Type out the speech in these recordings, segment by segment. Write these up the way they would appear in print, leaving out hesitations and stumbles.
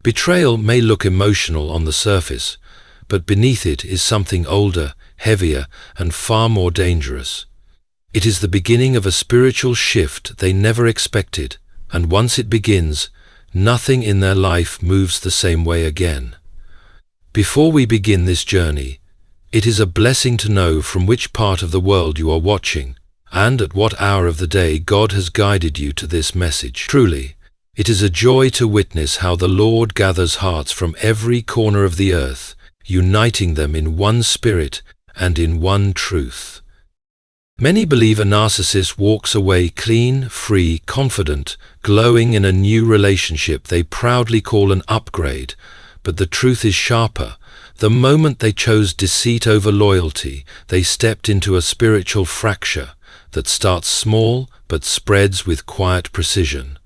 Betrayal may look emotional on the surface, but beneath it is something older, heavier, and far more dangerous. It is the beginning of a spiritual shift they never expected, and once it begins, nothing in their life moves the same way again. Before we begin this journey, it is a blessing to know from which part of the world you are watching, and at what hour of the day God has guided you to this message. Truly, it is a joy to witness how the Lord gathers hearts from every corner of the earth, uniting them in one spirit and in one truth. Many believe a narcissist walks away clean, free, confident, glowing in a new relationship they proudly call an upgrade, but the truth is sharper. The moment they chose deceit over loyalty, they stepped into a spiritual fracture that starts small but spreads with quiet precision.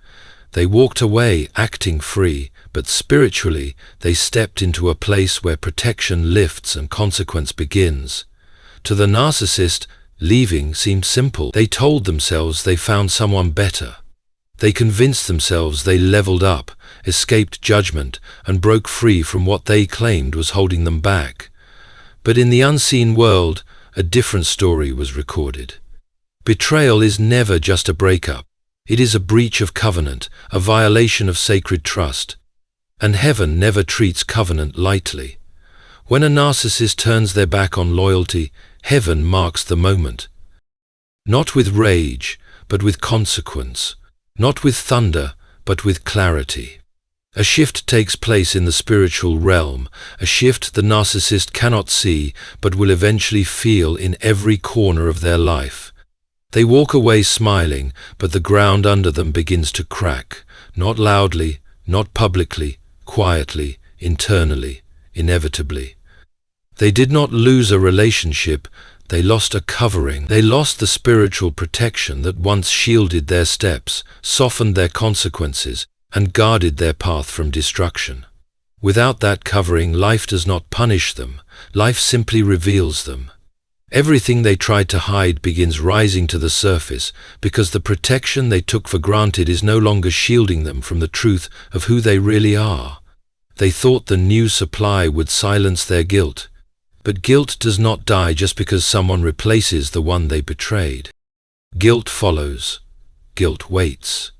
They walked away acting free, but spiritually they stepped into a place where protection lifts and consequence begins. To the narcissist, leaving seemed simple. They told themselves they found someone better. They convinced themselves they leveled up, escaped judgment, and broke free from what they claimed was holding them back. But in the unseen world, a different story was recorded. Betrayal is never just a breakup. It is a breach of covenant, a violation of sacred trust. And heaven never treats covenant lightly. When a narcissist turns their back on loyalty, heaven marks the moment. Not with rage, but with consequence. Not with thunder, but with clarity. A shift takes place in the spiritual realm, a shift the narcissist cannot see, but will eventually feel in every corner of their life. They walk away smiling, but the ground under them begins to crack, not loudly, not publicly, quietly, internally, inevitably. They did not lose a relationship, they lost a covering. They lost the spiritual protection that once shielded their steps, softened their consequences, and guarded their path from destruction. Without that covering, life does not punish them, life simply reveals them. Everything they tried to hide begins rising to the surface because the protection they took for granted is no longer shielding them from the truth of who they really are. They thought the new supply would silence their guilt, but guilt does not die just because someone replaces the one they betrayed. Guilt follows, guilt waits,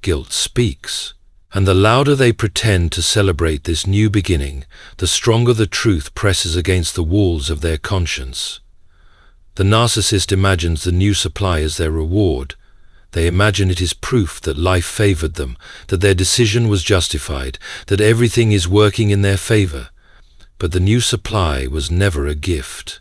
guilt speaks, and the louder they pretend to celebrate this new beginning, the stronger the truth presses against the walls of their conscience. The narcissist imagines the new supply as their reward. They imagine it is proof that life favored them, that their decision was justified, that everything is working in their favor. But the new supply was never a gift.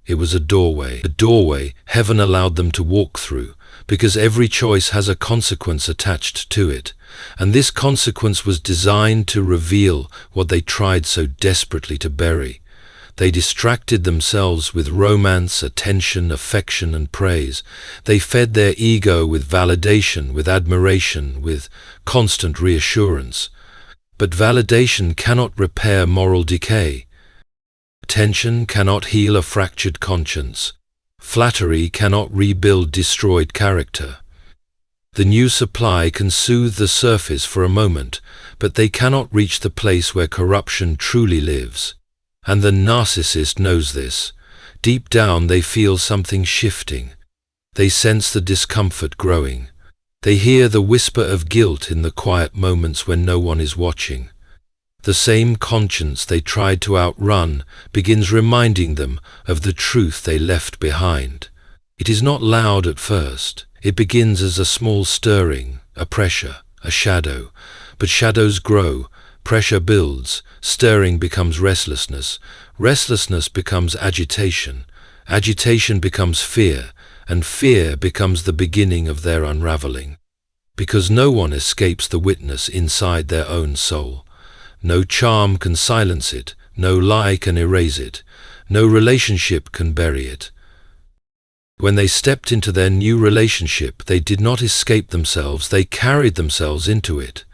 It was a doorway heaven allowed them to walk through, because every choice has a consequence attached to it, and this consequence was designed to reveal what they tried so desperately to bury. They distracted themselves with romance, attention, affection, and praise. They fed their ego with validation, with admiration, with constant reassurance. But validation cannot repair moral decay. Attention cannot heal a fractured conscience. Flattery cannot rebuild destroyed character. The new supply can soothe the surface for a moment, but they cannot reach the place where corruption truly lives. And the narcissist knows this. Deep down they feel something shifting. They sense the discomfort growing. They hear the whisper of guilt in the quiet moments when no one is watching. The same conscience they tried to outrun begins reminding them of the truth they left behind. It is not loud at first. It begins as a small stirring, a pressure, a shadow. But shadows grow. Pressure builds, stirring becomes restlessness, restlessness becomes agitation, agitation becomes fear, and fear becomes the beginning of their unraveling. Because no one escapes the witness inside their own soul. No charm can silence it, no lie can erase it, no relationship can bury it. When they stepped into their new relationship, they did not escape themselves, they carried themselves into it.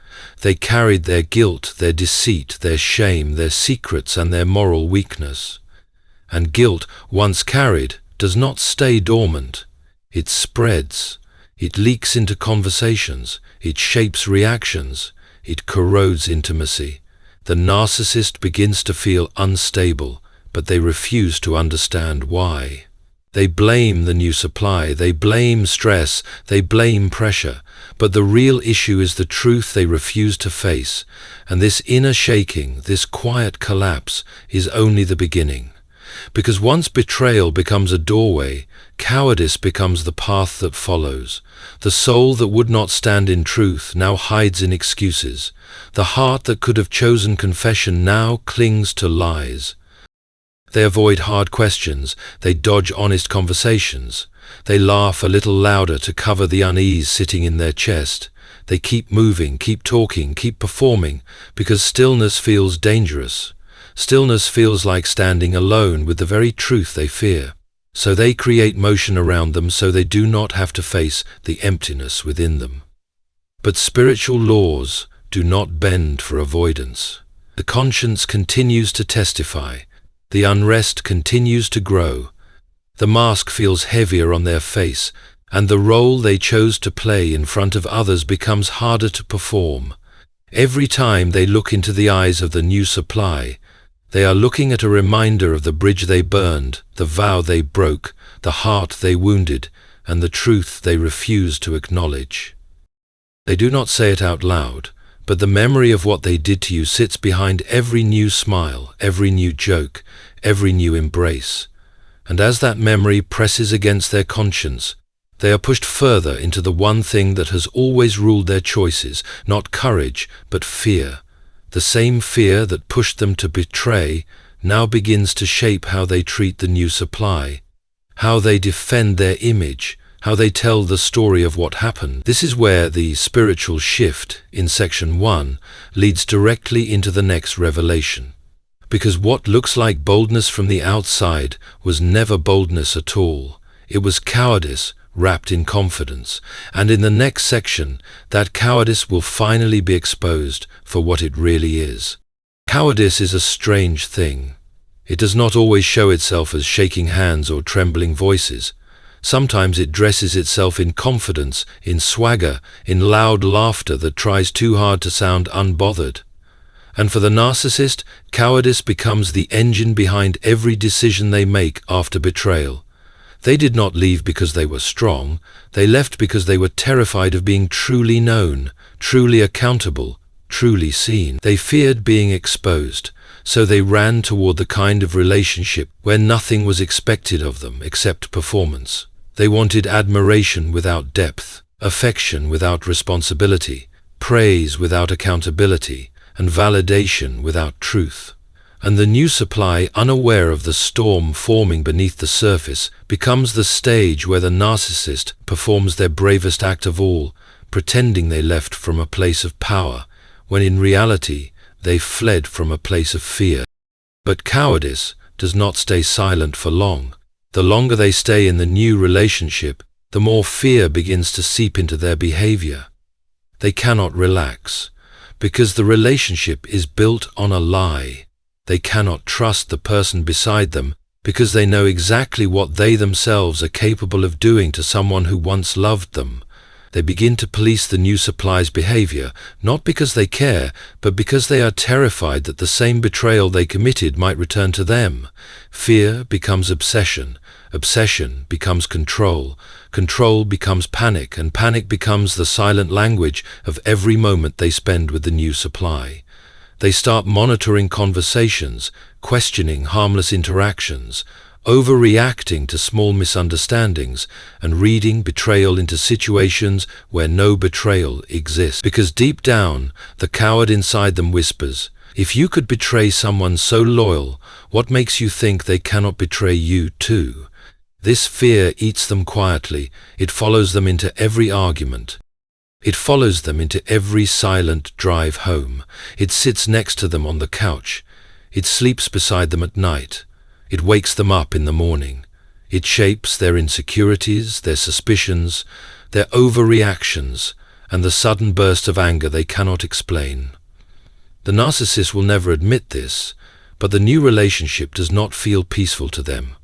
They carried their guilt, their deceit, their shame, their secrets, and their moral weakness. And guilt, once carried, does not stay dormant. It spreads. It leaks into conversations. It shapes reactions. It corrodes intimacy. The narcissist begins to feel unstable, but they refuse to understand why. They blame the new supply, they blame stress, they blame pressure, but the real issue is the truth they refuse to face, and this inner shaking, this quiet collapse, is only the beginning. Because once betrayal becomes a doorway, cowardice becomes the path that follows. The soul that would not stand in truth now hides in excuses. The heart that could have chosen confession now clings to lies. They avoid hard questions, they dodge honest conversations. They laugh a little louder to cover the unease sitting in their chest. They keep moving, keep talking, keep performing, because stillness feels dangerous. Stillness feels like standing alone with the very truth they fear. So they create motion around them so they do not have to face the emptiness within them. But spiritual laws do not bend for avoidance. The conscience continues to testify. The unrest continues to grow. The mask feels heavier on their face, and the role they chose to play in front of others becomes harder to perform. Every time they look into the eyes of the new supply, they are looking at a reminder of the bridge they burned, the vow they broke, the heart they wounded, and the truth they refused to acknowledge. They do not say it out loud, but the memory of what they did to you sits behind every new smile, every new joke, every new embrace. And as that memory presses against their conscience, they are pushed further into the one thing that has always ruled their choices, not courage, but fear. The same fear that pushed them to betray now begins to shape how they treat the new supply, how they defend their image, how they tell the story of what happened. This is where the spiritual shift in section 1 leads directly into the next revelation. Because what looks like boldness from the outside was never boldness at all. It was cowardice wrapped in confidence. And in the next section, that cowardice will finally be exposed for what it really is. Cowardice is a strange thing. It does not always show itself as shaking hands or trembling voices. Sometimes it dresses itself in confidence, in swagger, in loud laughter that tries too hard to sound unbothered. And for the narcissist, cowardice becomes the engine behind every decision they make after betrayal. They did not leave because they were strong. They left because they were terrified of being truly known, truly accountable, truly seen. They feared being exposed, so they ran toward the kind of relationship where nothing was expected of them except performance. They wanted admiration without depth, affection without responsibility, praise without accountability, and validation without truth. And the new supply, unaware of the storm forming beneath the surface, becomes the stage where the narcissist performs their bravest act of all, pretending they left from a place of power, when in reality they fled from a place of fear. But cowardice does not stay silent for long. The longer they stay in the new relationship, the more fear begins to seep into their behavior. They cannot relax, because the relationship is built on a lie. They cannot trust the person beside them, because they know exactly what they themselves are capable of doing to someone who once loved them. They begin to police the new supply's behavior, not because they care, but because they are terrified that the same betrayal they committed might return to them. Fear becomes obsession. Obsession becomes control. Control becomes panic, and panic becomes the silent language of every moment they spend with the new supply. They start monitoring conversations, questioning harmless interactions, overreacting to small misunderstandings, and reading betrayal into situations where no betrayal exists. Because deep down, the coward inside them whispers, "If you could betray someone so loyal, what makes you think they cannot betray you too?" This fear eats them quietly. It follows them into every argument. It follows them into every silent drive home. It sits next to them on the couch. It sleeps beside them at night. It wakes them up in the morning. It shapes their insecurities, their suspicions, their overreactions, and the sudden burst of anger they cannot explain. The narcissist will never admit this, but the new relationship does not feel peaceful to them.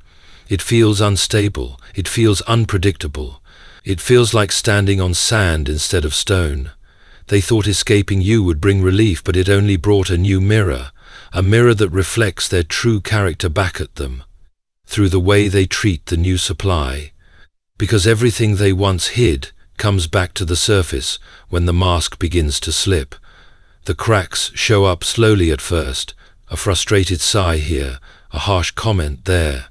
It feels unstable. It feels unpredictable. It feels like standing on sand instead of stone. They thought escaping you would bring relief, but it only brought a new mirror, a mirror that reflects their true character back at them, through the way they treat the new supply. Because everything they once hid comes back to the surface when the mask begins to slip. The cracks show up slowly at first, a frustrated sigh here, a harsh comment there,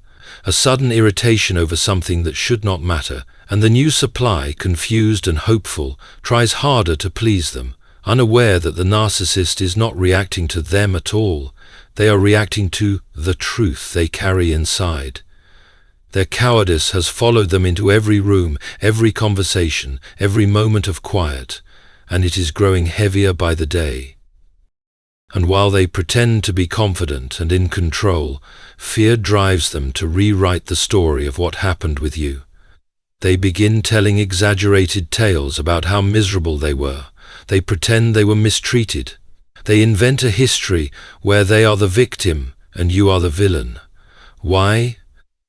a sudden irritation over something that should not matter, and the new supply, confused and hopeful, tries harder to please them, unaware that the narcissist is not reacting to them at all. They are reacting to the truth they carry inside. Their cowardice has followed them into every room, every conversation, every moment of quiet, and it is growing heavier by the day. And while they pretend to be confident and in control, fear drives them to rewrite the story of what happened with you. They begin telling exaggerated tales about how miserable they were. They pretend they were mistreated. They invent a history where they are the victim and you are the villain. Why?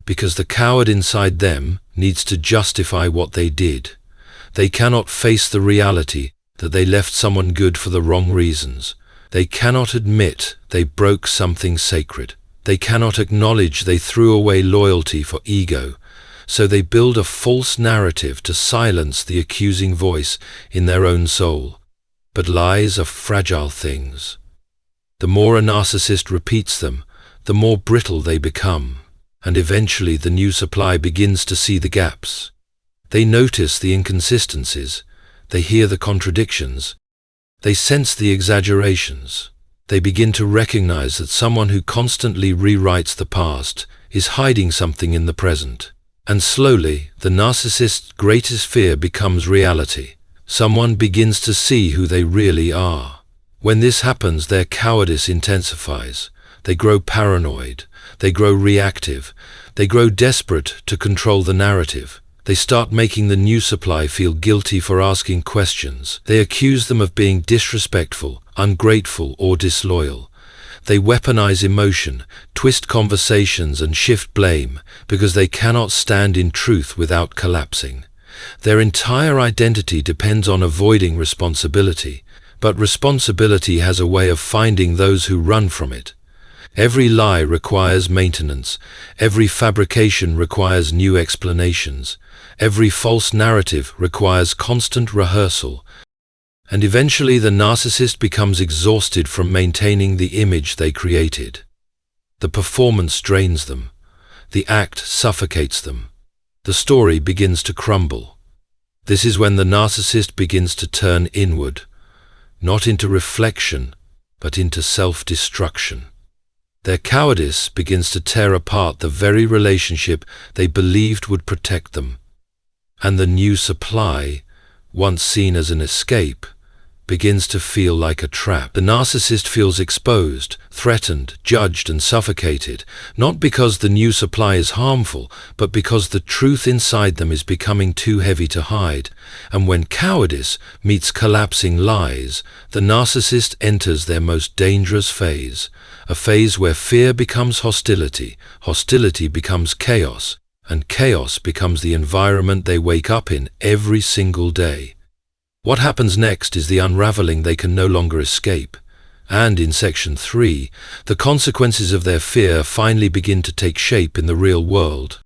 Because the coward inside them needs to justify what they did. They cannot face the reality that they left someone good for the wrong reasons. They cannot admit they broke something sacred. They cannot acknowledge they threw away loyalty for ego. So they build a false narrative to silence the accusing voice in their own soul. But lies are fragile things. The more a narcissist repeats them, the more brittle they become, and eventually the new supply begins to see the gaps. They notice the inconsistencies, they hear the contradictions, they sense the exaggerations. They begin to recognize that someone who constantly rewrites the past is hiding something in the present. And slowly, the narcissist's greatest fear becomes reality. Someone begins to see who they really are. When this happens, their cowardice intensifies. They grow paranoid. They grow reactive. They grow desperate to control the narrative. They start making the new supply feel guilty for asking questions. They accuse them of being disrespectful, ungrateful, or disloyal. They weaponize emotion, twist conversations, and shift blame because they cannot stand in truth without collapsing. Their entire identity depends on avoiding responsibility, but responsibility has a way of finding those who run from it. Every lie requires maintenance. Every fabrication requires new explanations. Every false narrative requires constant rehearsal. And eventually the narcissist becomes exhausted from maintaining the image they created. The performance drains them. The act suffocates them. The story begins to crumble. This is when the narcissist begins to turn inward, not into reflection, but into self-destruction. Their cowardice begins to tear apart the very relationship they believed would protect them. And the new supply, once seen as an escape, begins to feel like a trap. The narcissist feels exposed, threatened, judged, and suffocated, not because the new supply is harmful, but because the truth inside them is becoming too heavy to hide. And when cowardice meets collapsing lies, the narcissist enters their most dangerous phase, a phase where fear becomes hostility, hostility becomes chaos, and chaos becomes the environment they wake up in every single day. What happens next is the unraveling they can no longer escape. And in Section 3, the consequences of their fear finally begin to take shape in the real world.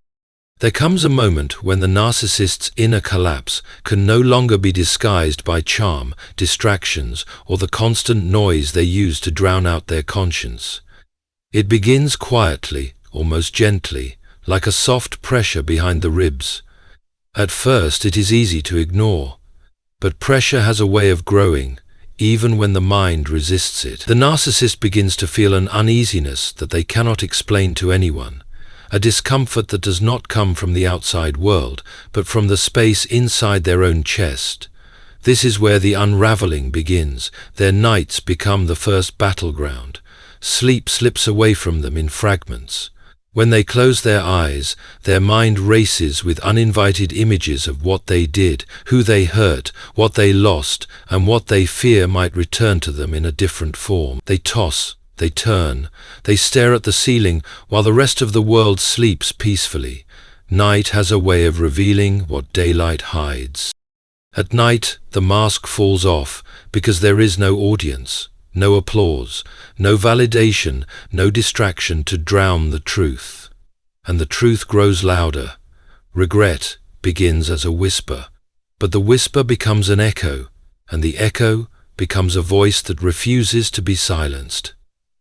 There comes a moment when the narcissist's inner collapse can no longer be disguised by charm, distractions, or the constant noise they use to drown out their conscience. It begins quietly, almost gently, like a soft pressure behind the ribs. At first it is easy to ignore. But pressure has a way of growing, even when the mind resists it. The narcissist begins to feel an uneasiness that they cannot explain to anyone, a discomfort that does not come from the outside world, but from the space inside their own chest. This is where the unraveling begins. Their nights become the first battleground. Sleep slips away from them in fragments. When they close their eyes, their mind races with uninvited images of what they did, who they hurt, what they lost, and what they fear might return to them in a different form. They toss, they turn, they stare at the ceiling while the rest of the world sleeps peacefully. Night has a way of revealing what daylight hides. At night, the mask falls off because there is no audience, no applause, no validation, no distraction to drown the truth. And the truth grows louder. Regret begins as a whisper, but the whisper becomes an echo, and the echo becomes a voice that refuses to be silenced.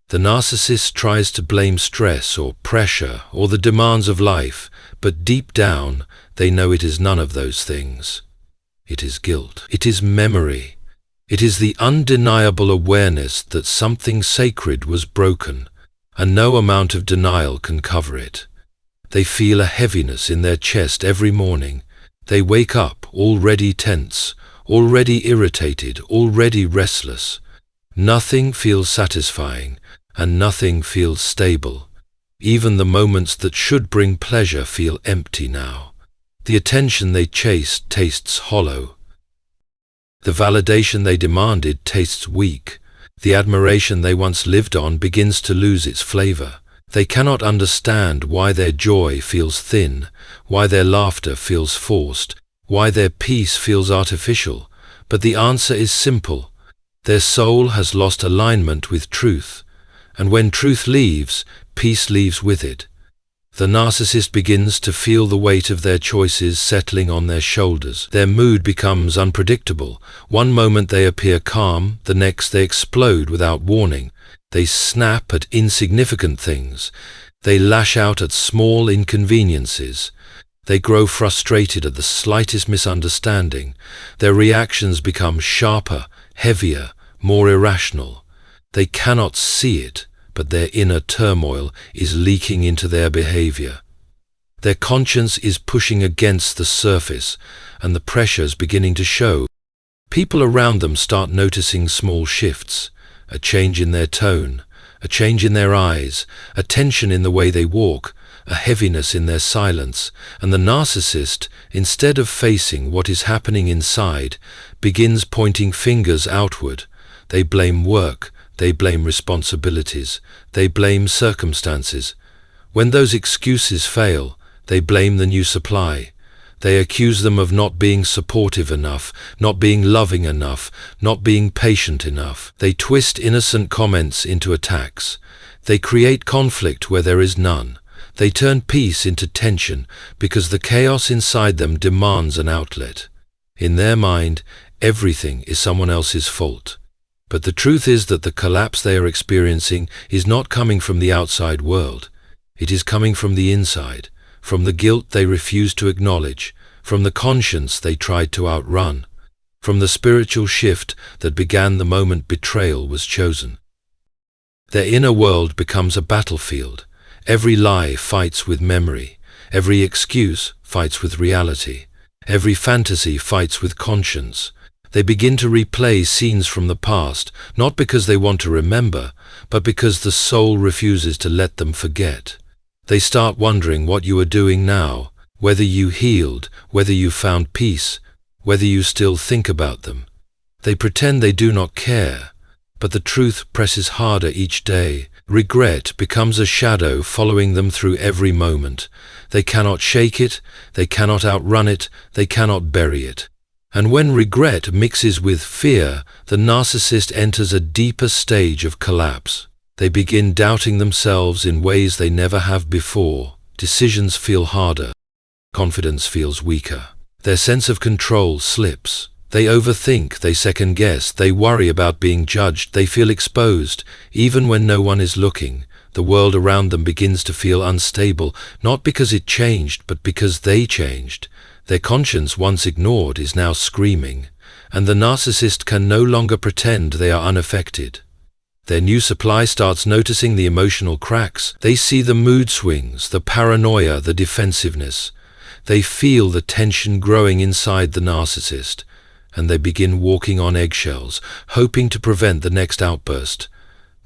The narcissist tries to blame stress or pressure or the demands of life, but deep down they know it is none of those things. It is guilt. It is memory. It is the undeniable awareness that something sacred was broken, and no amount of denial can cover it. They feel a heaviness in their chest every morning. They wake up already tense, already irritated, already restless. Nothing feels satisfying, and nothing feels stable. Even the moments that should bring pleasure feel empty now. The attention they chased tastes hollow. The validation they demanded tastes weak. The admiration they once lived on begins to lose its flavor. They cannot understand why their joy feels thin, why their laughter feels forced, why their peace feels artificial. But the answer is simple. Their soul has lost alignment with truth, and when truth leaves, peace leaves with it. The narcissist begins to feel the weight of their choices settling on their shoulders. Their mood becomes unpredictable. One moment they appear calm, the next they explode without warning. They snap at insignificant things. They lash out at small inconveniences. They grow frustrated at the slightest misunderstanding. Their reactions become sharper, heavier, more irrational. They cannot see it, but their inner turmoil is leaking into their behavior. Their conscience is pushing against the surface, and the pressures beginning to show. People around them start noticing small shifts, a change in their tone, a change in their eyes, a tension in the way they walk, a heaviness in their silence, and the narcissist, instead of facing what is happening inside, begins pointing fingers outward. They blame work, they blame responsibilities, they blame circumstances. When those excuses fail, they blame the new supply. They accuse them of not being supportive enough, not being loving enough, not being patient enough. They twist innocent comments into attacks. They create conflict where there is none. They turn peace into tension because the chaos inside them demands an outlet. In their mind, everything is someone else's fault. But the truth is that the collapse they are experiencing is not coming from the outside world. It is coming from the inside, from the guilt they refuse to acknowledge, from the conscience they tried to outrun, from the spiritual shift that began the moment betrayal was chosen. Their inner world becomes a battlefield. Every lie fights with memory. Every excuse fights with reality. Every fantasy fights with conscience. They begin to replay scenes from the past, not because they want to remember, but because the soul refuses to let them forget. They start wondering what you are doing now, whether you healed, whether you found peace, whether you still think about them. They pretend they do not care, but the truth presses harder each day. Regret becomes a shadow following them through every moment. They cannot shake it, they cannot outrun it, they cannot bury it. And when regret mixes with fear, the narcissist enters a deeper stage of collapse. They begin doubting themselves in ways they never have before. Decisions feel harder. Confidence feels weaker. Their sense of control slips. They overthink, they second-guess, they worry about being judged, they feel exposed. Even when no one is looking, the world around them begins to feel unstable, not because it changed, but because they changed. Their conscience, once ignored, is now screaming, and the narcissist can no longer pretend they are unaffected. Their new supply starts noticing the emotional cracks. They see the mood swings, the paranoia, the defensiveness. They feel the tension growing inside the narcissist, and they begin walking on eggshells, hoping to prevent the next outburst.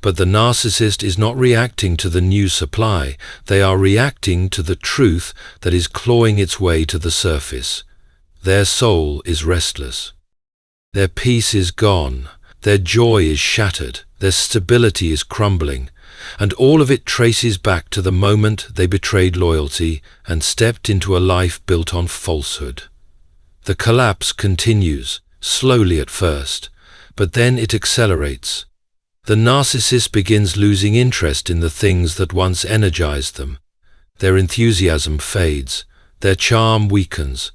But the narcissist is not reacting to the new supply. They are reacting to the truth that is clawing its way to the surface. Their soul is restless. Their peace is gone. Their joy is shattered. Their stability is crumbling. And all of it traces back to the moment they betrayed loyalty and stepped into a life built on falsehood. The collapse continues, slowly at first, but then it accelerates. The narcissist begins losing interest in the things that once energized them. Their enthusiasm fades, their charm weakens,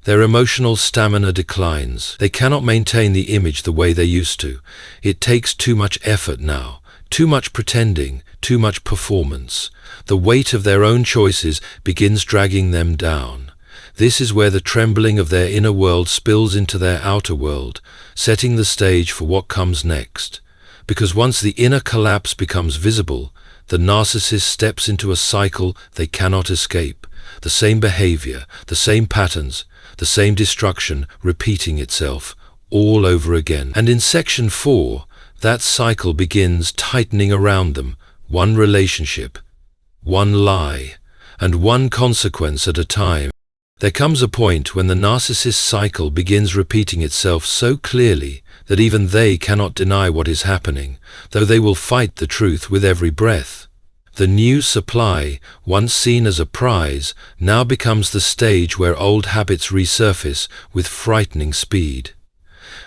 their emotional stamina declines. They cannot maintain the image the way they used to. It takes too much effort now, too much pretending, too much performance. The weight of their own choices begins dragging them down. This is where the trembling of their inner world spills into their outer world, setting the stage for what comes next. Because once the inner collapse becomes visible, the narcissist steps into a cycle they cannot escape. The same behavior, the same patterns, the same destruction repeating itself all over again. And in section 4, that cycle begins tightening around them, one relationship, one lie, and one consequence at a time. There comes a point when the narcissist cycle begins repeating itself so clearly that even they cannot deny what is happening, though they will fight the truth with every breath. The new supply, once seen as a prize, now becomes the stage where old habits resurface with frightening speed.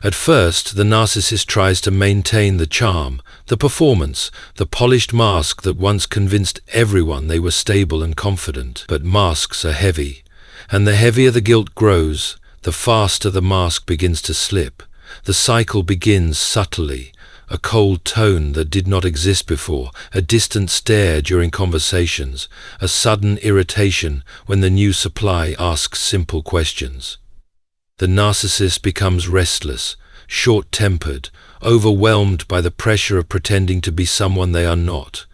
At first, the narcissist tries to maintain the charm, the performance, the polished mask that once convinced everyone they were stable and confident. But masks are heavy, and the heavier the guilt grows, the faster the mask begins to slip. The cycle begins subtly, a cold tone that did not exist before, a distant stare during conversations, a sudden irritation when the new supply asks simple questions. The narcissist becomes restless, short-tempered, overwhelmed by the pressure of pretending to be someone they are not.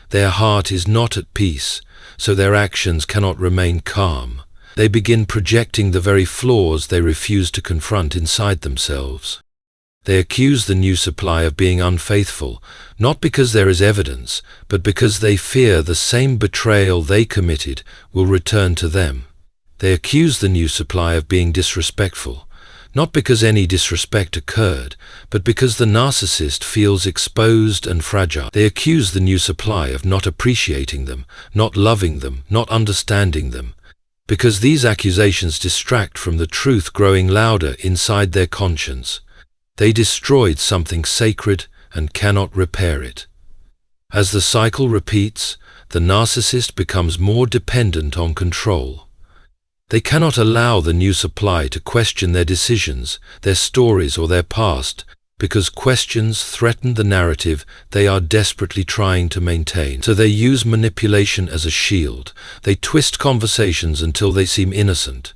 Their heart is not at peace, so their actions cannot remain calm. They begin projecting the very flaws they refuse to confront inside themselves. They accuse the new supply of being unfaithful, not because there is evidence, but because they fear the same betrayal they committed will return to them. They accuse the new supply of being disrespectful, not because any disrespect occurred, but because the narcissist feels exposed and fragile. They accuse the new supply of not appreciating them, not loving them, not understanding them, because these accusations distract from the truth growing louder inside their conscience. They destroyed something sacred and cannot repair it. As the cycle repeats, the narcissist becomes more dependent on control. They cannot allow the new supply to question their decisions, their stories, or their past, because questions threaten the narrative they are desperately trying to maintain. So they use manipulation as a shield. They twist conversations until they seem innocent.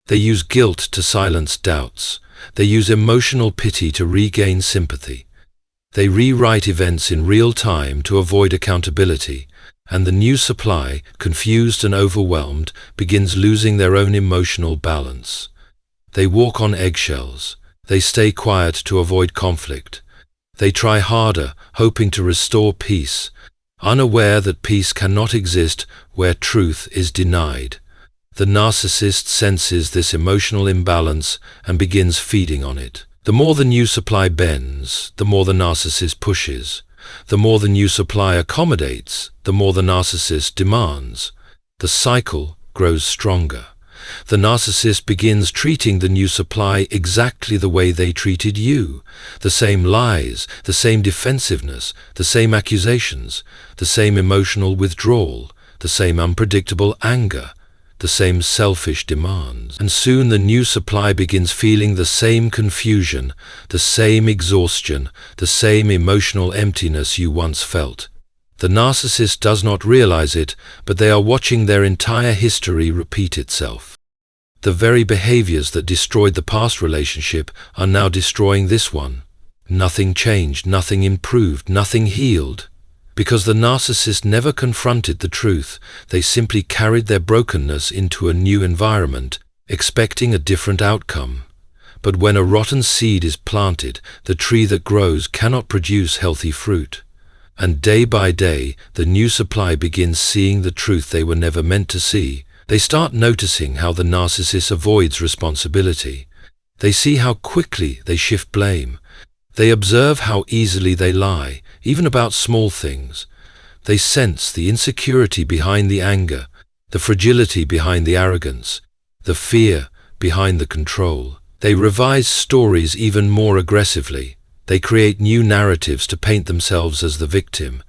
They use guilt to silence doubts. They use emotional pity to regain sympathy. They rewrite events in real time to avoid accountability, and the new supply, confused and overwhelmed, begins losing their own emotional balance. They walk on eggshells. They stay quiet to avoid conflict. They try harder, hoping to restore peace, unaware that peace cannot exist where truth is denied. The narcissist senses this emotional imbalance and begins feeding on it. The more the new supply bends, the more the narcissist pushes. The more the new supply accommodates, the more the narcissist demands. The cycle grows stronger. The narcissist begins treating the new supply exactly the way they treated you. The same lies, the same defensiveness, the same accusations, the same emotional withdrawal, the same unpredictable anger, the same selfish demands. And soon the new supply begins feeling the same confusion, the same exhaustion, the same emotional emptiness you once felt. The narcissist does not realize it, but they are watching their entire history repeat itself. The very behaviors that destroyed the past relationship are now destroying this one. Nothing changed, nothing improved, nothing healed. Because the narcissist never confronted the truth, they simply carried their brokenness into a new environment, expecting a different outcome. But when a rotten seed is planted, the tree that grows cannot produce healthy fruit. And day by day, the new supply begins seeing the truth they were never meant to see. They start noticing how the narcissist avoids responsibility. They see how quickly they shift blame. They observe how easily they lie, even about small things. They sense the insecurity behind the anger, the fragility behind the arrogance, the fear behind the control. They revise stories even more aggressively. They create new narratives to paint themselves as the victim.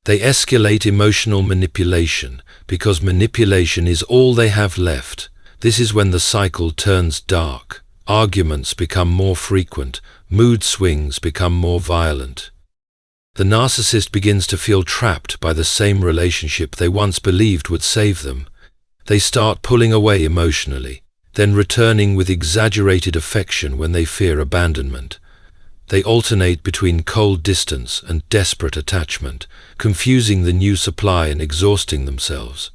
They escalate emotional manipulation, because manipulation is all they have left. This is when the cycle turns dark. Arguments become more frequent. Mood swings become more violent. The narcissist begins to feel trapped by the same relationship they once believed would save them. They start pulling away emotionally, then returning with exaggerated affection when they fear abandonment. They alternate between cold distance and desperate attachment, confusing the new supply and exhausting themselves.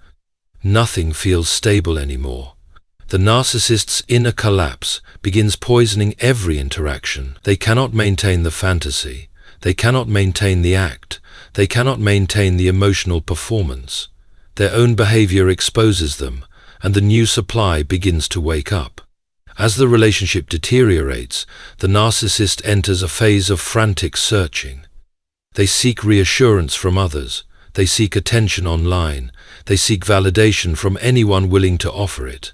Nothing feels stable anymore. The narcissist's inner collapse begins poisoning every interaction. They cannot maintain the fantasy. They cannot maintain the act. They cannot maintain the emotional performance. Their own behavior exposes them, and the new supply begins to wake up. As the relationship deteriorates, the narcissist enters a phase of frantic searching. They seek reassurance from others. They seek attention online. They seek validation from anyone willing to offer it.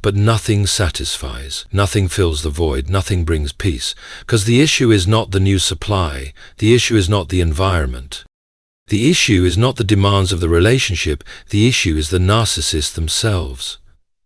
But nothing satisfies. Nothing fills the void. Nothing brings peace. Because the issue is not the new supply. The issue is not the environment. The issue is not the demands of the relationship. The issue is the narcissist themselves.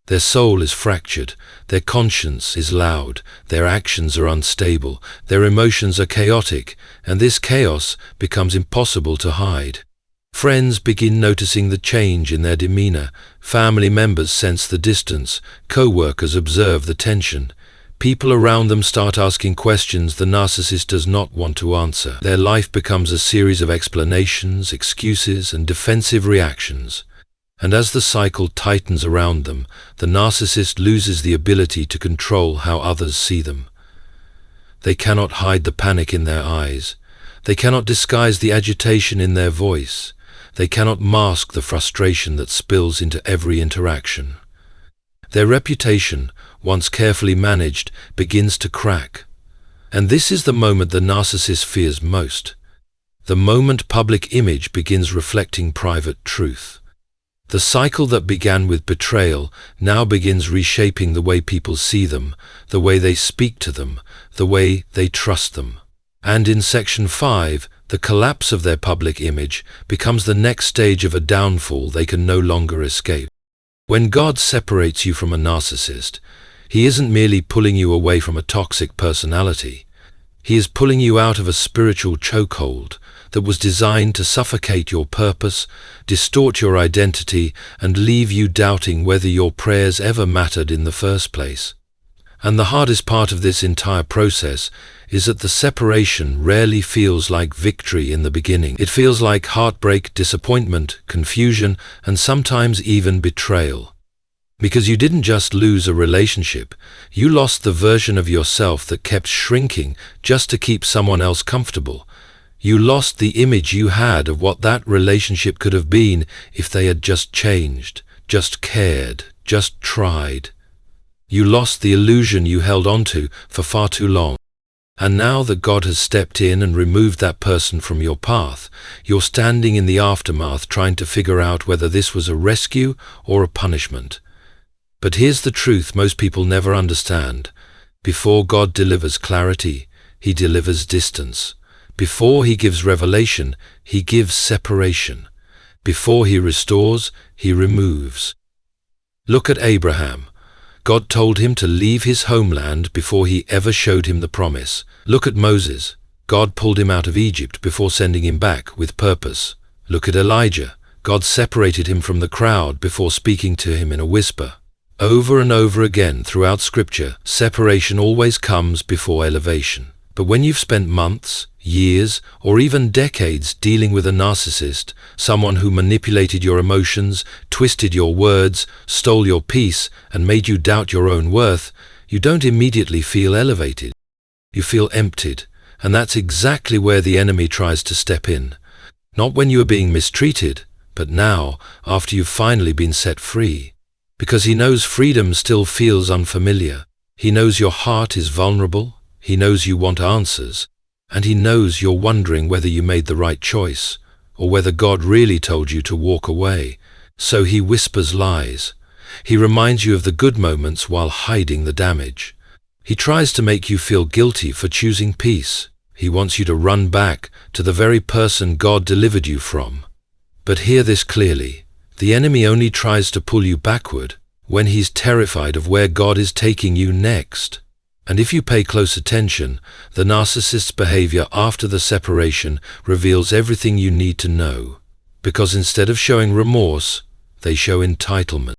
Their soul is fractured, their conscience is loud, their actions are unstable, their emotions are chaotic, and this chaos becomes impossible to hide. Friends begin noticing the change in their demeanor, family members sense the distance, co-workers observe the tension. People around them start asking questions the narcissist does not want to answer. Their life becomes a series of explanations, excuses, and defensive reactions. And as the cycle tightens around them, the narcissist loses the ability to control how others see them. They cannot hide the panic in their eyes. They cannot disguise the agitation in their voice. They cannot mask the frustration that spills into every interaction. Their reputation, once carefully managed, begins to crack. And this is the moment the narcissist fears most. The moment public image begins reflecting private truth. The cycle that began with betrayal now begins reshaping the way people see them, the way they speak to them, the way they trust them. And in Section 5, the collapse of their public image becomes the next stage of a downfall they can no longer escape. When God separates you from a narcissist, He isn't merely pulling you away from a toxic personality. He is pulling you out of a spiritual chokehold that was designed to suffocate your purpose, distort your identity, and leave you doubting whether your prayers ever mattered in the first place. And the hardest part of this entire process is that the separation rarely feels like victory in the beginning. It feels like heartbreak, disappointment, confusion, and sometimes even betrayal. Because you didn't just lose a relationship, you lost the version of yourself that kept shrinking just to keep someone else comfortable. You lost the image you had of what that relationship could have been if they had just changed, just cared, just tried. You lost the illusion you held onto for far too long. And now that God has stepped in and removed that person from your path, you're standing in the aftermath trying to figure out whether this was a rescue or a punishment. But here's the truth most people never understand. Before God delivers clarity, He delivers distance. Before He gives revelation, He gives separation. Before He restores, He removes. Look at Abraham. God told him to leave his homeland before He ever showed him the promise. Look at Moses. God pulled him out of Egypt before sending him back with purpose. Look at Elijah. God separated him from the crowd before speaking to him in a whisper. Over and over again throughout Scripture, separation always comes before elevation. But when you've spent months, years, or even decades dealing with a narcissist, someone who manipulated your emotions, twisted your words, stole your peace, and made you doubt your own worth, you don't immediately feel elevated. You feel emptied, and that's exactly where the enemy tries to step in. Not when you are being mistreated, but now, after you've finally been set free. Because he knows freedom still feels unfamiliar. He knows your heart is vulnerable. He knows you want answers, and He knows you're wondering whether you made the right choice, or whether God really told you to walk away. So He whispers lies. He reminds you of the good moments while hiding the damage. He tries to make you feel guilty for choosing peace. He wants you to run back to the very person God delivered you from. But hear this clearly. The enemy only tries to pull you backward when he's terrified of where God is taking you next. And if you pay close attention, the narcissist's behavior after the separation reveals everything you need to know. Because instead of showing remorse, they show entitlement.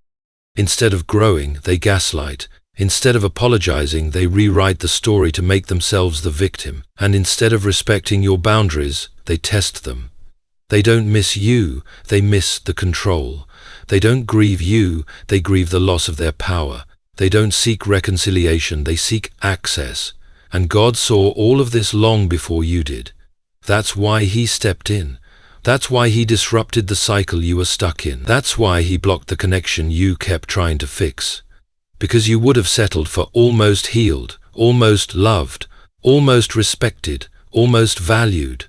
Instead of growing, they gaslight. Instead of apologizing, they rewrite the story to make themselves the victim. And instead of respecting your boundaries, they test them. They don't miss you, they miss the control. They don't grieve you, they grieve the loss of their power. They don't seek reconciliation, they seek access. And God saw all of this long before you did. That's why He stepped in. That's why He disrupted the cycle you were stuck in. That's why He blocked the connection you kept trying to fix. Because you would have settled for almost healed, almost loved, almost respected, almost valued.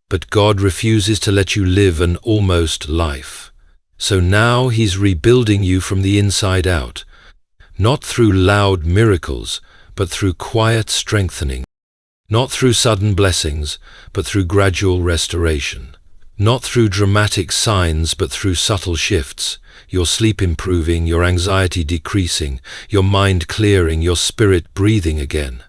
But God refuses to let you live an almost life. So now He's rebuilding you from the inside out. Not through loud miracles, but through quiet strengthening. Not through sudden blessings, but through gradual restoration. Not through dramatic signs, but through subtle shifts. Your sleep improving, your anxiety decreasing, your mind clearing, your spirit breathing again.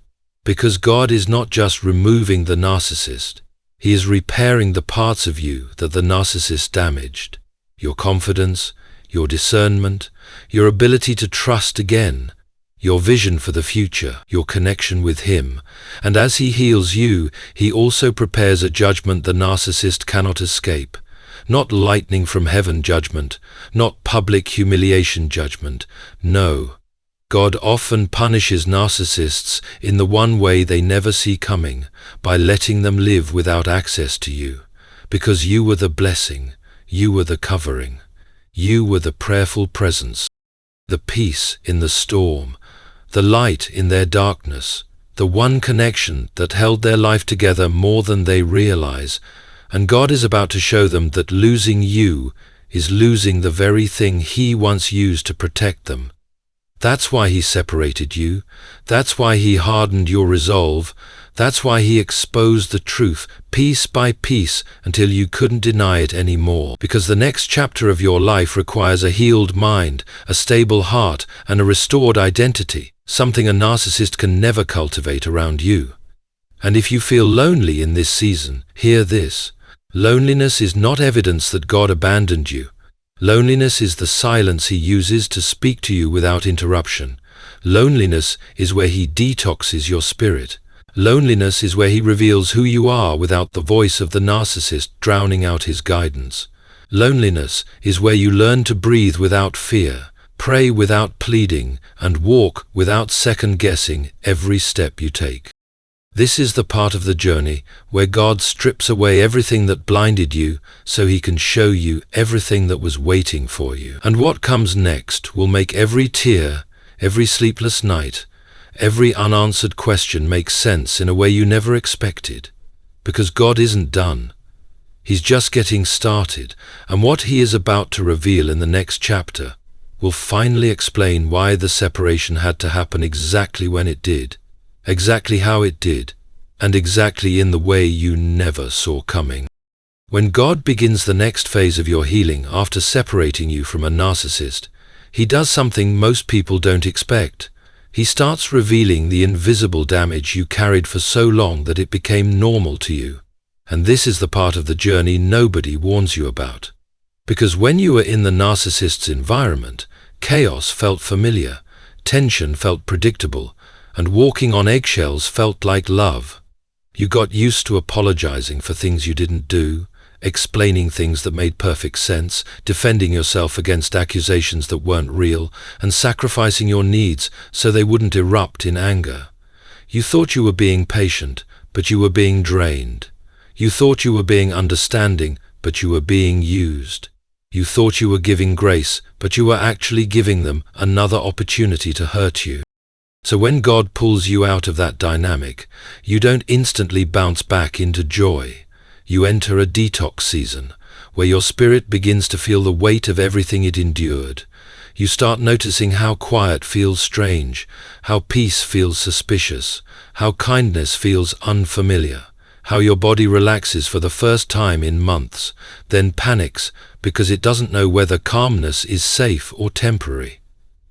Because God is not just removing the narcissist. He is repairing the parts of you that the narcissist damaged. Your confidence, your discernment, your ability to trust again, your vision for the future, your connection with Him. And as He heals you, He also prepares a judgment the narcissist cannot escape. Not lightning from heaven judgment, not public humiliation judgment. No. God often punishes narcissists in the one way they never see coming, by letting them live without access to you. Because you were the blessing, you were the covering. You were the prayerful presence, the peace in the storm, the light in their darkness, the one connection that held their life together more than they realize. And God is about to show them that losing you is losing the very thing He once used to protect them. That's why He separated you. That's why He hardened your resolve. That's why He exposed the truth, piece by piece, until you couldn't deny it anymore. Because the next chapter of your life requires a healed mind, a stable heart, and a restored identity, something a narcissist can never cultivate around you. And if you feel lonely in this season, hear this. Loneliness is not evidence that God abandoned you. Loneliness is the silence He uses to speak to you without interruption. Loneliness is where He detoxes your spirit. Loneliness is where He reveals who you are without the voice of the narcissist drowning out his guidance. Loneliness is where you learn to breathe without fear, pray without pleading, and walk without second-guessing every step you take. This is the part of the journey where God strips away everything that blinded you so He can show you everything that was waiting for you. And what comes next will make every tear, every sleepless night, every unanswered question make sense in a way you never expected. Because God isn't done. He's just getting started, and what He is about to reveal in the next chapter will finally explain why the separation had to happen exactly when it did, exactly how it did, and exactly in the way you never saw coming. When God begins the next phase of your healing after separating you from a narcissist, He does something most people don't expect. He starts revealing the invisible damage you carried for so long that it became normal to you. And this is the part of the journey nobody warns you about. Because when you were in the narcissist's environment, chaos felt familiar, tension felt predictable, and walking on eggshells felt like love. You got used to apologizing for things you didn't do, explaining things that made perfect sense, defending yourself against accusations that weren't real, and sacrificing your needs so they wouldn't erupt in anger. You thought you were being patient, but you were being drained. You thought you were being understanding, but you were being used. You thought you were giving grace, but you were actually giving them another opportunity to hurt you. So when God pulls you out of that dynamic, you don't instantly bounce back into joy. You enter a detox season, where your spirit begins to feel the weight of everything it endured. You start noticing how quiet feels strange, how peace feels suspicious, how kindness feels unfamiliar, how your body relaxes for the first time in months, then panics because it doesn't know whether calmness is safe or temporary.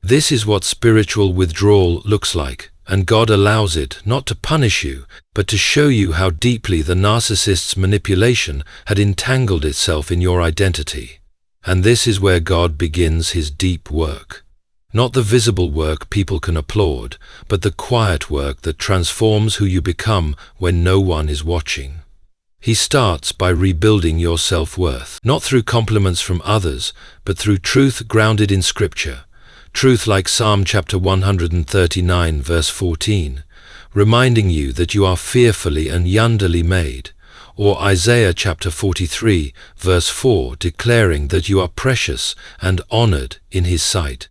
This is what spiritual withdrawal looks like, and God allows it not to punish you, but to show you how deeply the narcissist's manipulation had entangled itself in your identity. And this is where God begins his deep work. Not the visible work people can applaud, but the quiet work that transforms who you become when no one is watching. He starts by rebuilding your self-worth, not through compliments from others, but through truth grounded in Scripture. Truth like Psalm chapter 139 verse 14, reminding you that you are fearfully and wonderfully made, or Isaiah chapter 43 verse 4, declaring that you are precious and honored in his sight.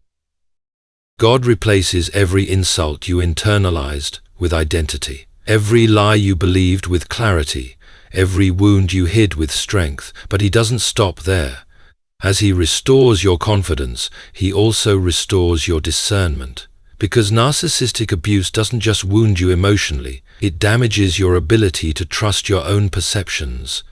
God replaces every insult you internalized with identity, every lie you believed with clarity, every wound you hid with strength, but he doesn't stop there. As he restores your confidence, he also restores your discernment. Because narcissistic abuse doesn't just wound you emotionally, it damages your ability to trust your own perceptions.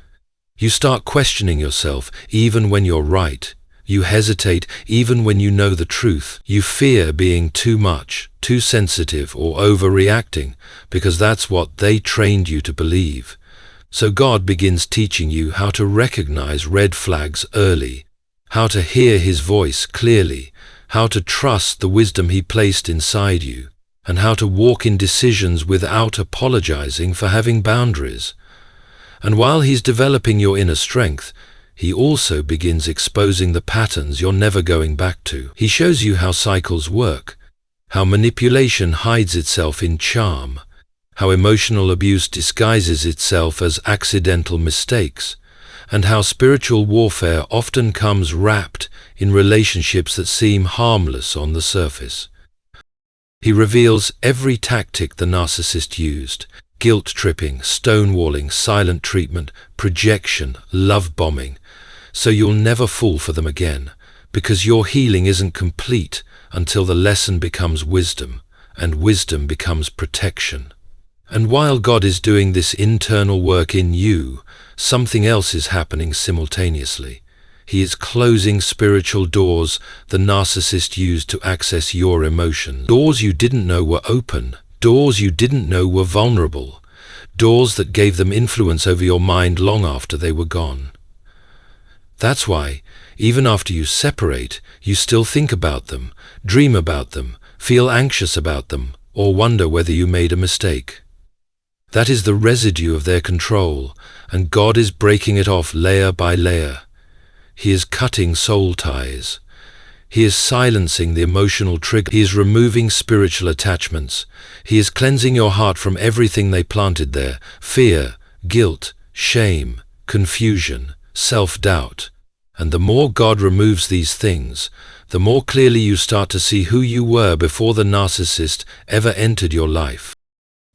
You start questioning yourself even when you're right. You hesitate even when you know the truth. You fear being too much, too sensitive, or overreacting, because that's what they trained you to believe. So God begins teaching you how to recognize red flags early, how to hear his voice clearly, how to trust the wisdom he placed inside you, and how to walk in decisions without apologizing for having boundaries. And while he's developing your inner strength, he also begins exposing the patterns you're never going back to. He shows you how cycles work, how manipulation hides itself in charm, how emotional abuse disguises itself as accidental mistakes, and how spiritual warfare often comes wrapped in relationships that seem harmless on the surface. He reveals every tactic the narcissist used: guilt-tripping, stonewalling, silent treatment, projection, love bombing, so you'll never fall for them again, because your healing isn't complete until the lesson becomes wisdom, and wisdom becomes protection. And while God is doing this internal work in you, something else is happening simultaneously. He is closing spiritual doors the narcissist used to access your emotions. Doors you didn't know were open, doors you didn't know were vulnerable, doors that gave them influence over your mind long after they were gone. That's why, even after you separate, you still think about them, dream about them, feel anxious about them, or wonder whether you made a mistake. That is the residue of their control, and God is breaking it off layer by layer. He is cutting soul ties. He is silencing the emotional trigger. He is removing spiritual attachments. He is cleansing your heart from everything they planted there: fear, guilt, shame, confusion, self-doubt. And the more God removes these things, the more clearly you start to see who you were before the narcissist ever entered your life.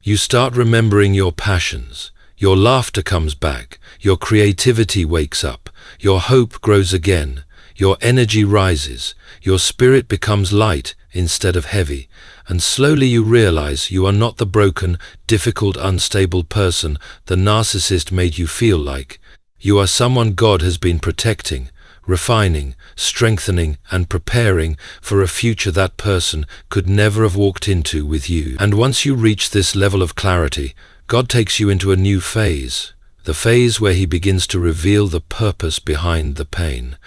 You start remembering your passions. Your laughter comes back. Your creativity wakes up. Your hope grows again. Your energy rises. Your spirit becomes light instead of heavy. And slowly you realize you are not the broken, difficult, unstable person the narcissist made you feel like. You are someone God has been protecting, refining, strengthening, and preparing for a future that person could never have walked into with you. And once you reach this level of clarity, God takes you into a new phase, the phase where he begins to reveal the purpose behind the pain,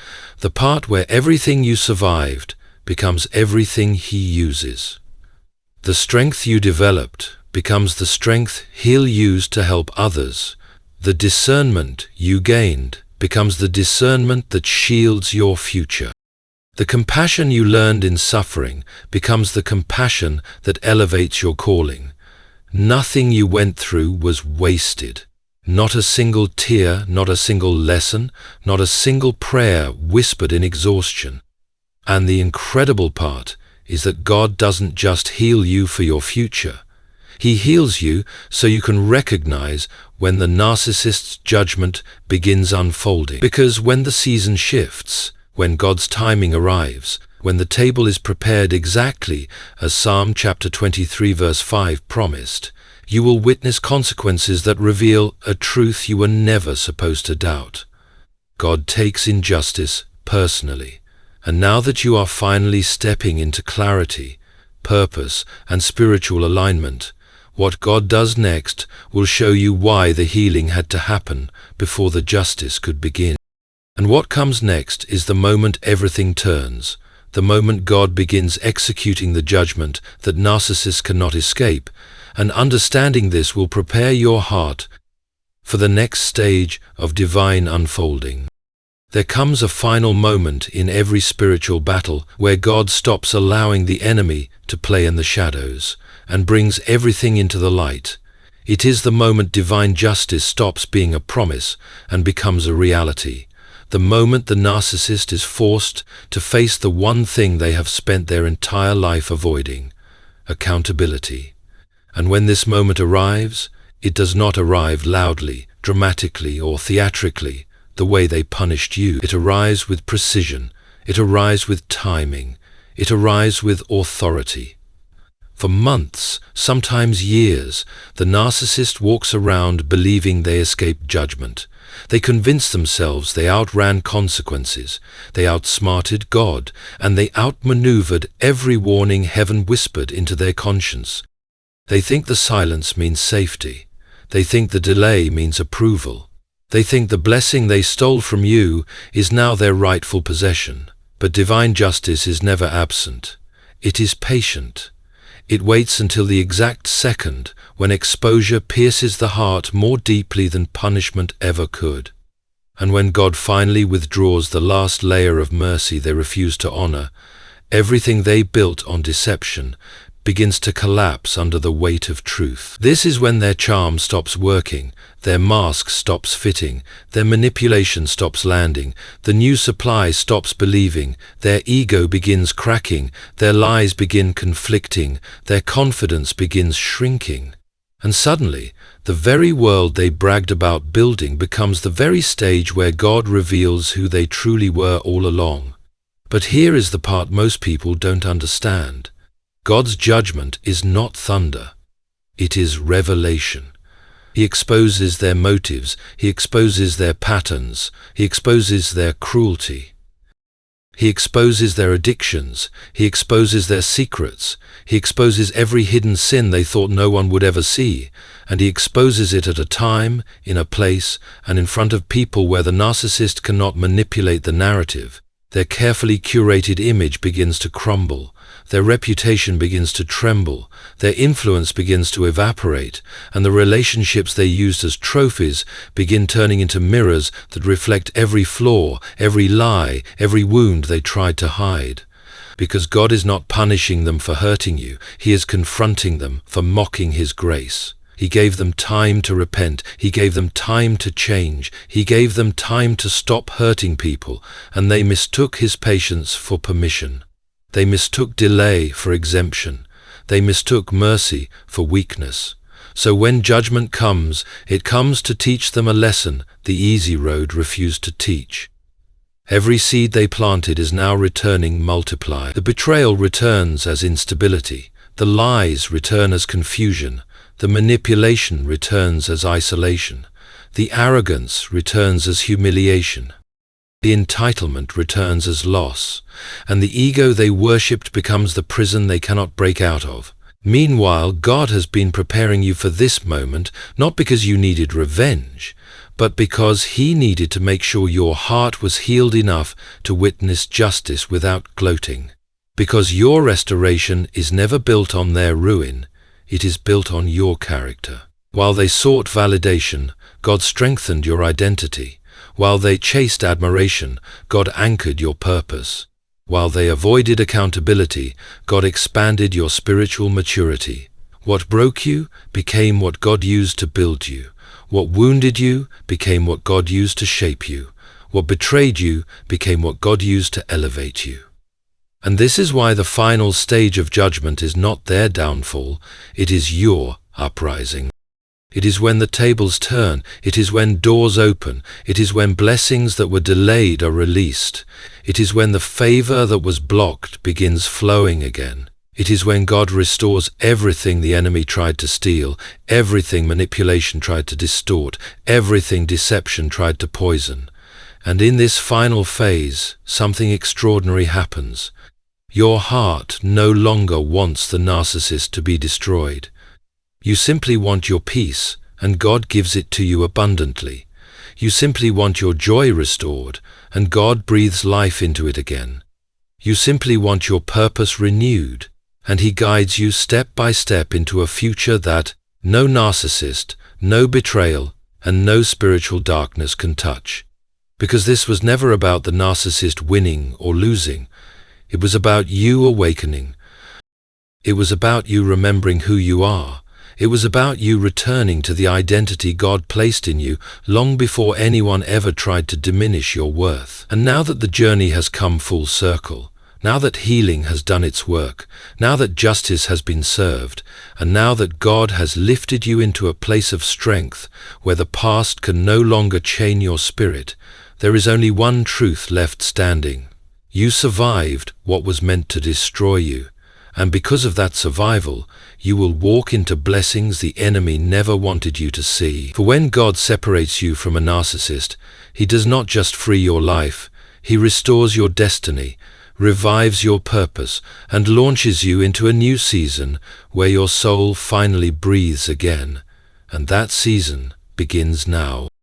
the part where everything you survived becomes everything he uses. The strength you developed becomes the strength he'll use to help others. The discernment you gained becomes the discernment that shields your future. The compassion you learned in suffering becomes the compassion that elevates your calling. Nothing you went through was wasted. Not a single tear, not a single lesson, not a single prayer whispered in exhaustion. And the incredible part is that God doesn't just heal you for your future. He heals you so you can recognize when the narcissist's judgment begins unfolding. Because when the season shifts, when God's timing arrives, When the table is prepared exactly as Psalm chapter 23 verse 5 promised, you will witness consequences that reveal a truth you were never supposed to doubt. God takes injustice personally, and now that you are finally stepping into clarity, purpose, and spiritual alignment, what God does next will show you why the healing had to happen before the justice could begin. And what comes next is the moment everything turns, the moment God begins executing the judgment that narcissists cannot escape, and understanding this will prepare your heart for the next stage of divine unfolding. There comes a final moment in every spiritual battle where God stops allowing the enemy to play in the shadows and brings everything into the light. It is the moment divine justice stops being a promise and becomes a reality. The moment the narcissist is forced to face the one thing they have spent their entire life avoiding: accountability. And when this moment arrives, it does not arrive loudly, dramatically, or theatrically, the way they punished you. It arrives with precision. It arrives with timing. It arrives with authority. For months, sometimes years, the narcissist walks around believing they escaped judgment. They convince themselves they outran consequences, they outsmarted God, and they outmaneuvered every warning heaven whispered into their conscience. They think the silence means safety. They think the delay means approval. They think the blessing they stole from you is now their rightful possession. But divine justice is never absent. It is patient. It waits until the exact second when exposure pierces the heart more deeply than punishment ever could. And when God finally withdraws the last layer of mercy they refuse to honor, everything they built on deception begins to collapse under the weight of truth. This is when their charm stops working, their mask stops fitting, their manipulation stops landing, the new supply stops believing, their ego begins cracking, their lies begin conflicting, their confidence begins shrinking. And suddenly, the very world they bragged about building becomes the very stage where God reveals who they truly were all along. But here is the part most people don't understand. God's judgment is not thunder. It is revelation. He exposes their motives. He exposes their patterns. He exposes their cruelty. He exposes their addictions. He exposes their secrets. He exposes every hidden sin they thought no one would ever see. And he exposes it at a time, in a place, and in front of people where the narcissist cannot manipulate the narrative. Their carefully curated image begins to crumble. Their reputation begins to tremble, their influence begins to evaporate, and the relationships they used as trophies begin turning into mirrors that reflect every flaw, every lie, every wound they tried to hide. Because God is not punishing them for hurting you, He is confronting them for mocking His grace. He gave them time to repent. He gave them time to change. He gave them time to stop hurting people, and they mistook His patience for permission. They mistook delay for exemption. They mistook mercy for weakness. So when judgment comes, it comes to teach them a lesson the easy road refused to teach. Every seed they planted is now returning multiplied. The betrayal returns as instability. The lies return as confusion. The manipulation returns as isolation. The arrogance returns as humiliation. The entitlement returns as loss, and the ego they worshipped becomes the prison they cannot break out of. Meanwhile, God has been preparing you for this moment, not because you needed revenge, but because He needed to make sure your heart was healed enough to witness justice without gloating. Because your restoration is never built on their ruin, it is built on your character. While they sought validation, God strengthened your identity. While they chased admiration, God anchored your purpose. While they avoided accountability, God expanded your spiritual maturity. What broke you became what God used to build you. What wounded you became what God used to shape you. What betrayed you became what God used to elevate you. And this is why the final stage of judgment is not their downfall, it is your uprising. It is when the tables turn. It is when doors open. It is when blessings that were delayed are released. It is when the favor that was blocked begins flowing again. It is when God restores everything the enemy tried to steal, everything manipulation tried to distort, everything deception tried to poison. And in this final phase, something extraordinary happens. Your heart no longer wants the narcissist to be destroyed. You simply want your peace, and God gives it to you abundantly. You simply want your joy restored, and God breathes life into it again. You simply want your purpose renewed, and He guides you step by step into a future that no narcissist, no betrayal, and no spiritual darkness can touch. Because this was never about the narcissist winning or losing. It was about you awakening. It was about you remembering who you are. It was about you returning to the identity God placed in you long before anyone ever tried to diminish your worth. And now that the journey has come full circle, now that healing has done its work, now that justice has been served, and now that God has lifted you into a place of strength where the past can no longer chain your spirit, there is only one truth left standing. You survived what was meant to destroy you, and because of that survival, you will walk into blessings the enemy never wanted you to see. For when God separates you from a narcissist, He does not just free your life, He restores your destiny, revives your purpose, and launches you into a new season where your soul finally breathes again. And that season begins now.